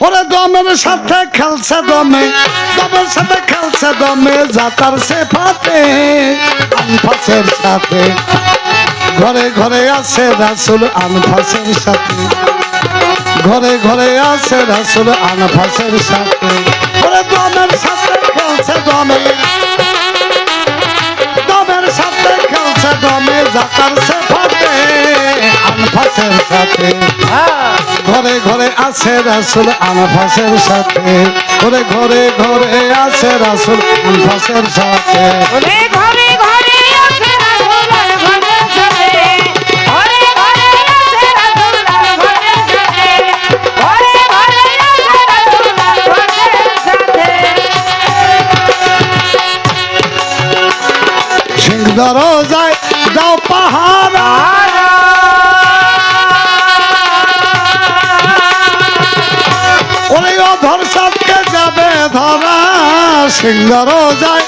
ওরে দমের সাথে খেলছে দমে, দমের সাথে খেলছে দমে, যাতার সে ফাতে আনফাসের সাথে। ঘরে ঘরে আছে রাসূল আনফাসের সাথে, ঘরে ঘরে আছে রাসূল আনফাসের সাথে। ওরে দমের সাথে খেলছে দমে, দমের সাথে খেলছে দমে, যাতার সে ফাতে আনফাসের সাথে। ঘরে ঘরে আছে রাসূল আনফাসের সাথে, ওরে ঘরে ঘরে আছে রাসূল আনফাসের সাথে। ওরে ঘরে ঘরে আছে রাসূল আনফাসের সাথে, ঘরে ঘরে আছে রাসূল আনফাসের সাথে, ঘরে ঘরে আছে রাসূল আনফাসের সাথে। সিংহ দরজায় দাও পাহারা, ওরে অধর সাথে যাবে ধরা। সিংহ দরজায়